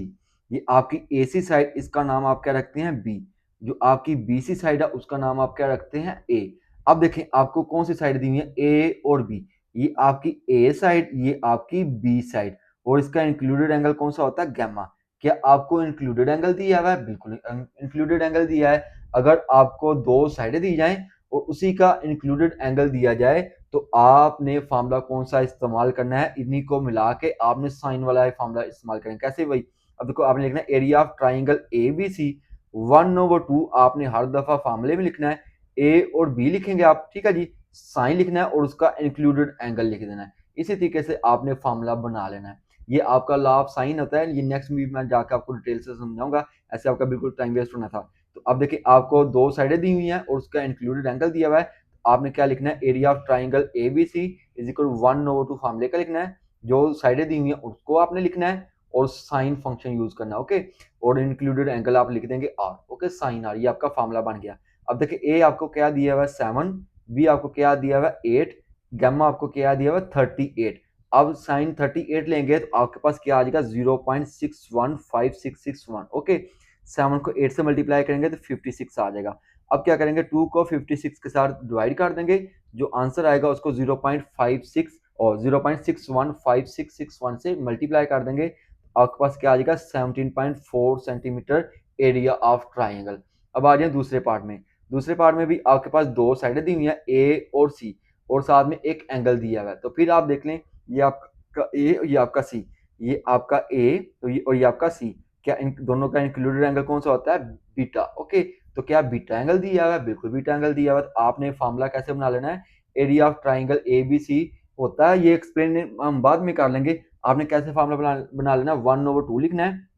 ये आपकी ए सी साइड, इसका नाम आप क्या रखते हैं बी। जो आपकी बी सी साइड है उसका नाम आप क्या रखते हैं ए। अब देखें आपको कौन सी साइड दी हुई है ए और बी। ये आपकी ए साइड, ये आपकी बी साइड, और इसका इंक्लूडेड एंगल कौन सा होता है गैमा। क्या आपको इंक्लूडेड एंगल दिया हुआ है? बिल्कुल इंक्लूडेड एंगल दिया है। अगर आपको दो साइडें दी जाएं और उसी का इंक्लूडेड एंगल दिया जाए तो आपने फार्मूला कौन सा इस्तेमाल करना है, इन्हीं को मिला के आपने साइन वाला फार्मूला इस्तेमाल करें। कैसे भाई? अब देखो आपने लिखना है area of triangle A B C 1/2 आपने हर दफा फार्मूले में लिखना है। ए और बी लिखेंगे आप, ठीक है जी। साइन लिखना है और उसका इंक्लूडेड एंगल लिख देना है। इसी तरीके से आपने फार्मूला बना लेना है। ये आपका लॉ ऑफ साइन होता है। ये नेक्स्ट वीक में जाकर आपको डिटेल से समझाऊंगा, ऐसे आपका बिल्कुल टाइम वेस्ट होना था। तो अब देखिए आपको दो साइडें दी हुई हैं और उसका इंक्लूडेड एंगल दिया हुआ है। आपने क्या लिखना है area of triangle A B C is equal 1/2 फार्मूले का लिखना है। जो साइडें दी हुई हैं उसको आपने लिखना है और साइन फंक्शन यूज करना है, ओके। और इंक्लूडेड एंगल आप लिख देंगे आर, ओके, साइन आर। ये आपका फार्मूला बन गया। अब देखिए ए आपको क्या दिया हुआ है 7, बी आपको क्या दिया हुआ है 8, गैमा आपको क्या दिया हुआ है 38। अब साइन 38 लेंगे तो आपके पास क्या आ जाएगा 0.615661, ओके। 7 को 8 से मल्टीप्लाई करेंगे तो 56 आ जाएगा। अब क्या करेंगे 2 को 56 के साथ डिवाइड कर देंगे, जो आंसर आएगा उसको 0.56 और 0.615661 से मल्टीप्लाई कर देंगे। आपके पास क्या आ जाएगा 17.4 सेंटीमीटर एरिया ऑफ ट्राइंगल। अब आ जाए दूसरे पार्ट में। दूसरे पार्ट में भी आपके पास दो साइडें दी हुई हैं ए और सी, और साथ में एक एंगल दिया हुआ है। तो फिर आप देख लें ये आपका ए और ये आपका सी, ये आपका ए और ये आपका सी। क्या इन दोनों का इंक्लूडेड एंगल कौन सा होता है बीटा, ओके। तो क्या बीटा एंगल दिया हुआ है? बिल्कुल बीटा एंगल दिया हुआ है। तो आपने फार्मूला कैसे बना लेना है area of triangle A B C होता है, ये एक्सप्लेन हम बाद में कर लेंगे। आपने कैसे फार्मूला बना लेना 1/2 लिखना है।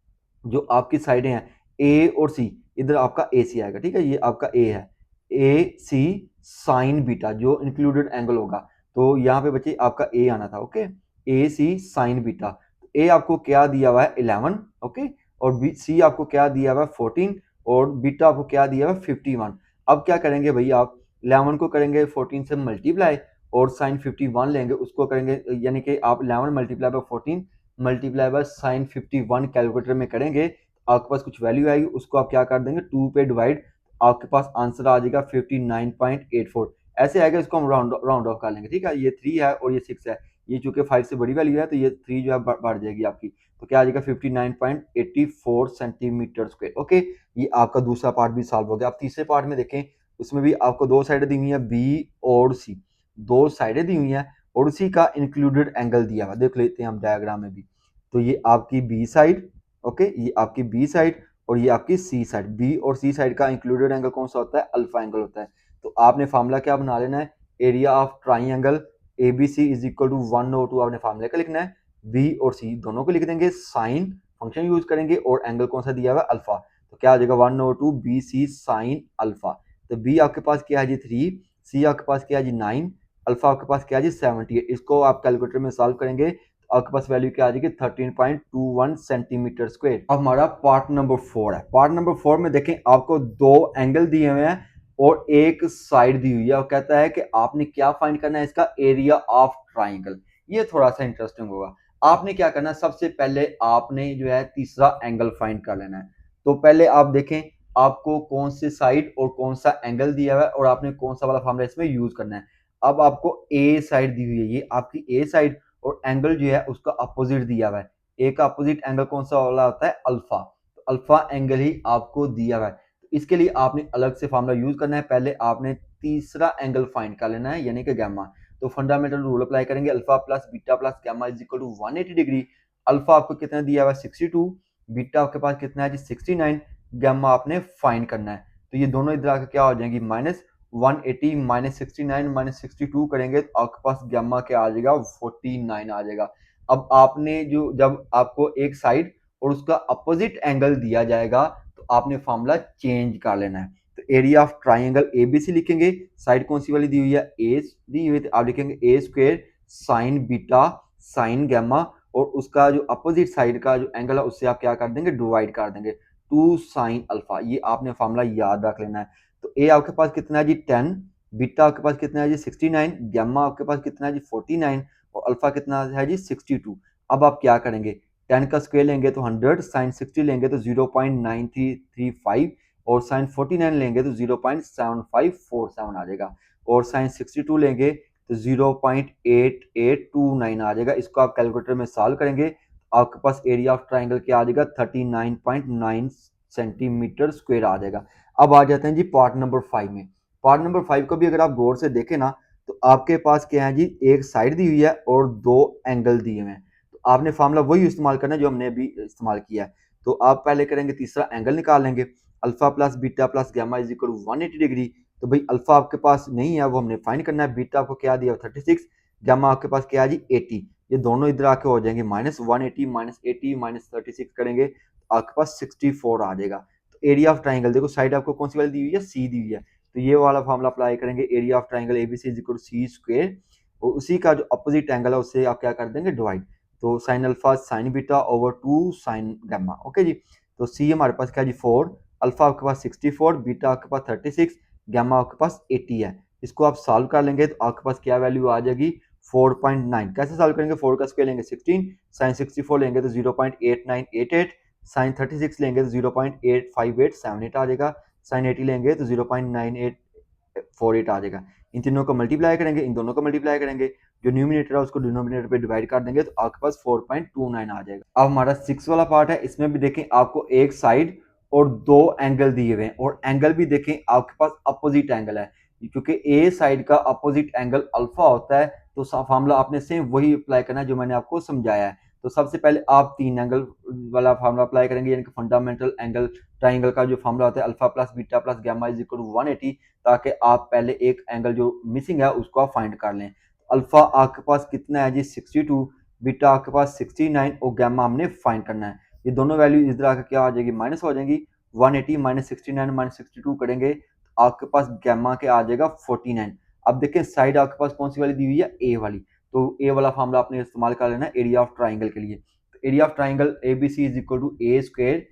जो आपकी साइडें हैं ए और सी, इधर आपका ए सी आएगा, ठीक है। ये आपका ए है, ए सी साइन बीटा जो इंक्लूडेड एंगल होगा। तो यहाँ पे बच्चे आपका ए आना था, okay. A C sign beta. A आपको क्या दिया हुआ है 11, ओके। और बी सी आपको क्या दिया हुआ है 14 और बीटा आपको क्या दिया हुआ है 51। अब क्या करेंगे भैया आप 11 को करेंगे 14 से मल्टीप्लाई और साइन 51 लेंगे उसको करेंगे, यानी कि आप 11 multiply by 14 multiply by sine 51 calculator में करेंगे। आपके पास कुछ वैल्यू आएगी, उसको आप क्या कर देंगे 2 पे डिवाइड, आपके पास आंसर आ जाएगा 59.84। ऐसे आएगा, इसको हम राउंड ऑफ कर लेंगे, ठीक है। ये 3 है और ये 6 है, ये चूंकि 5 से बड़ी वैल्यू है तो ये 3 जो है बढ़ जाएगी आपकी। तो क्या आ जाएगा 59.84 सेंटीमीटर स्क्वायर, ओके। ये आपका दूसरा पार्ट भी सॉल्व हो गया। अब तीसरे पार्ट में देखें, उसमें भी आपको दो साइडें दी हुई है बी और सी, दो साइडें दी हुई हैं और उसी का इंक्लूडेड एंगल दिया हुआ, देख लेते हैं हम डायग्राम में भी। तो ये आपकी बी साइड, ओके, ये आपकी बी साइड और ये आपकी सी साइड। बी और सी साइड का इंक्लूडेड एंगल कौन सा होता है अल्फा एंगल होता है। तो आपने फार्मूला क्या बना लेना है area of triangle A B C is equal to 1/2 आपने फार्मूले का लिखना है। बी और सी दोनों को लिख देंगे, साइन फंक्शन यूज करेंगे और एंगल कौन सा दिया हुआ है अल्फा। तो क्या आ जाएगा 1/2 बी सी साइन अल्फा। तो बी आपके पास क्या है जी 3, सी आपके पास क्या है जी 9, अल्फा आपके पास क्या है जी 78। इसको आप कैलकुलेटर में सॉल्व करेंगे तो आपके पास वैल्यू क्या आ जाएगी 13.21 सेंटीमीटर स्क्वायर। अब हमारा पार्ट नंबर 4 है। पार्ट नंबर 4 में देखें आपको दो एंगल दिए हुए हैं और एक साइड दी हुई है और कहता है कि आपने क्या फाइंड करना है इसका एरिया ऑफ ट्राइंगल। ये थोड़ा सा इंटरेस्टिंग होगा। आपने क्या करना है सबसे पहले आपने जो है तीसरा एंगल फाइंड कर लेना है। तो पहले आप देखें आपको कौन सी साइड और कौन सा एंगल दिया हुआ है और आपने कौन सा वाला फार्मूला इसमें यूज करना है। अब आपको ए साइड दी हुई है, ये आपकी ए साइड और एंगल जो है उसका अपोजिट दिया हुआ है। ए का अपोजिट एंगल कौन सा वाला होता है अल्फा। तो अल्फा एंगल ही आपको दिया हुआ है। तो इसके लिए आपने अलग से फार्मूला यूज करना है। पहले आपने तीसरा एंगल फाइंड कर लेना है यानी कि गैमा। तो फंडामेंटल रूल अप्लाई करेंगे alpha plus beta plus gamma is equal to 180 degree. Alpha आपको कितना दिया हुआ है 62, बीटा आपके पास कितना है जी 69, गैमा आपने फाइंड करना है। तो ये दोनों इधर आकर क्या हो जाएंगी -180 -69 -62 करेंगे तो आपके पास गैमा क्या आ जाएगा 49 आ जाएगा। अब आपने जो जब आपको एक साइड और उसका अपोजिट एंगल दिया जाएगा तो आपने फार्मूला चेंज कर लेना है। तो एरिया ऑफ ट्राइंगल एबीसी लिखेंगे, साइड कौन सी वाली दी हुई है ए दी हुई, तो आप लिखेंगे A square sine beta sine gamma और उसका जो अपोजिट साइड का जो एंगल है उससे आप क्या कर देंगे डिवाइड कर देंगे 2 साइन अल्फा। ये आपने फार्मूला याद रख लेना है। तो ए आपके पास कितना है जी 10, बीटा आपके पास कितना है जी 69, गैमा आपके पास कितना है जी 49 और अल्फा कितना है जी 62। अब आप क्या करेंगे 10 का स्क्वायर लेंगे तो 100, साइन 60 लेंगे तो 0.9335 और साइन 49 लेंगे तो 0.7547 आ जाएगा और साइन 62 लेंगे तो 0.8829 आ जाएगा। इसको आप कैलकुलेटर में सॉल्व करेंगे तो आपके पास एरिया ऑफ ट्राइंगल क्या आ जाएगा 39.9 सेंटीमीटर स्क्वायर आ जाएगा। अब आ जाते हैं जी पार्ट नंबर 5 में। पार्ट नंबर 5 को भी अगर आप गौर से देखें ना तो आपके पास क्या है जी, एक साइड दी हुई है और दो एंगल दिए हुए हैं। तो आपने फार्मूला वही इस्तेमाल करना है जो हमने अभी इस्तेमाल किया है। तो आप पहले करेंगे तीसरा एंगल निकाल लेंगे, alpha plus beta plus gamma is equal to 180 degree. तो भाई अल्फा आपके पास नहीं है, वो हमने फाइंड करना है। बीटा आपको क्या दिया 36, गामा आपके पास क्या है जी 80। ये दोनों इधर आके हो जाएंगे -180 -80 -36 करेंगे तो आपके पास 64 आ जाएगा। तो एरिया ऑफ ट्राइंगल देखो साइड आपको कौन सी वाली दी हुई है, सी दी हुई है। तो ये वाला फॉर्मूला अप्लाई करेंगे, area of triangle ABC is equal to C square और उसी का जो अपोजिट एंगल है उससे आप क्या कर देंगे डिवाइड। तो sine alpha sine beta over 2 sine gamma. Okay जी। तो सी हमारे पास क्या जी 4, अल्फा आपके पास 64, बीटा आपके पास 36, गामा आपके पास 80 है। इसको आप सॉल्व कर लेंगे तो आपके पास क्या वैल्यू आ जाएगी 4.9। कैसे सॉल्व करेंगे, 4 का स्क्वायर लेंगे 16, साइन 64 लेंगे तो 0.8988, साइन 36 लेंगे तो 0.85878 आ जाएगा, साइन 80 लेंगे तो 0.9848 आ जाएगा। इन तीनों को मल्टीप्लाई करेंगे, इन दोनों को मल्टीप्लाई करेंगे, जो न्यूमिनेटर है उसको डिनोमिनेटर पे डिवाइड कर देंगे तो आपके पास 4.29 आ जाएगा। अब हमारा 6 वाला पार्ट है, इसमें भी देखें आपको एक साइड और दो एंगल दिए हुए हैं और एंगल भी देखें आपके पास अपोजिट एंगल है, क्योंकि ए साइड का अपोजिट एंगल अल्फा होता है। तो फार्मूला आपने सेम वही अप्लाई करना है जो मैंने आपको समझाया है। तो सबसे पहले आप तीन एंगल वाला फार्मूला अप्लाई करेंगे, यानी कि फंडामेंटल एंगल ट्राइंगल का जो फार्मूला होता है alpha plus beta plus gamma is equal to 180, ताकि आप पहले एक एंगल जो मिसिंग है उसको आप फाइंड कर लें। अल्फा आपके पास कितना है जी 62, बीटा आपके पास 69 और गामा हमने फाइंड करना है। ये दोनों वैल्यू इधर आकर क्या आ जाएगी माइनस हो जाएंगी, 180 -69 -62 करेंगे तो आपके पास गामा के आ जाएगा 49। अब देखें साइड आपके पास कौन सी वाली दी हुई है, ए वाली। तो ए वाला फार्मूला आपने इस्तेमाल कर लेना एरिया ऑफ ट्राइंगल के लिए। तो area of triangle A B C is equal to A square,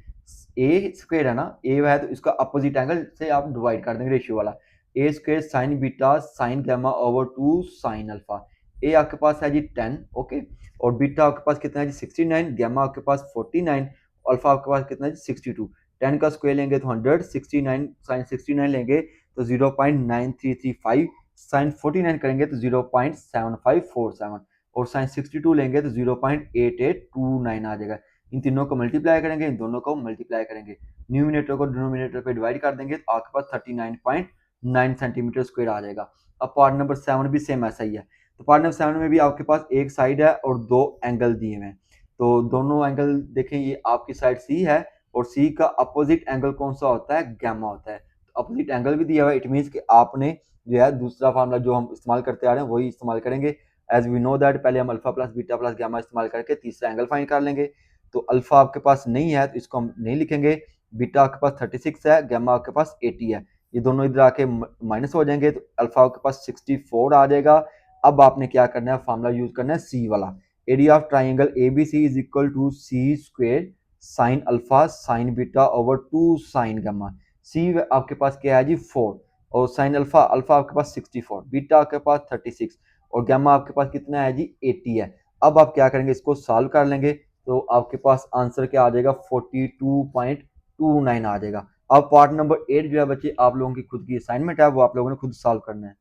A square है ना, ए है तो इसका अपोजिट एंगल से आप डिवाइड कर देंगे रेशियो वाला, A square sine beta sine gamma over 2 sine alpha. A आपके पास है जी 10, ओके, और बीटा आपके पास कितना है जी 69, गामा आपके पास 49, अल्फा आपके पास कितना है जी 62। 10 का स्क्वायर लेंगे तो 100, 69 साइन 69 लेंगे तो 0.9335, साइन 49 करेंगे तो 0.7547 और साइन 62 लेंगे तो 0.8829 आ जाएगा। इन तीनों को मल्टीप्लाई करेंगे, इन दोनों को मल्टीप्लाई करेंगे, न्यूमिनेटर को डिनोमिनेटर पे डिवाइड कर देंगे तो आपके पास 39.9 सेंटीमीटर स्क्वायर आ जाएगा। अब पार्ट नंबर 7 भी सेम ऐसा ही है। तो पार्ट नंबर 7 में भी आपके पास एक साइड है और दो एंगल दिए हुए हैं। तो दोनों एंगल देखें, ये आपकी साइड सी है और सी का अपोजिट एंगल कौन सा होता है, गामा होता है। तो अपोजिट एंगल भी दिया हुआ है, इट मीन्स कि आपने जो है दूसरा फार्मूला जो हम इस्तेमाल करते आ रहे हैं वही इस्तेमाल करेंगे। एज वी नो दैट पहले हम alpha plus beta plus gamma इस्तेमाल करके तीसरा एंगल फाइंड कर लेंगे। तो अल्फा आपके पास नहीं है तो इसको हम नहीं लिखेंगे, बीटा आपके पास 36 है, गामा आपके पास 80 है, ये दोनों इधर आके माइनस हो जाएंगे तो अल्फा आपके पास 64 आ जाएगा। अब आपने क्या करना है, फार्मूला यूज करना है सी वाला, area of triangle A B C is equal to C square sine alpha sine beta over 2 sine gamma. C आपके पास क्या है जी 4 और साइन अल्फा अल्फा आपके पास 64, बीटा आपके पास 36 और गामा आपके पास कितना है जी 80 है। अब आप क्या करेंगे, इसको सॉल्व कर लेंगे तो आपके पास आंसर क्या आ जाएगा 42.29 आ जाएगा। अब पार्ट नंबर 8 जो है बच्चे आप लोगों की खुद की असाइनमेंट है, वो आप लोगों ने खुद सॉल्व करना है।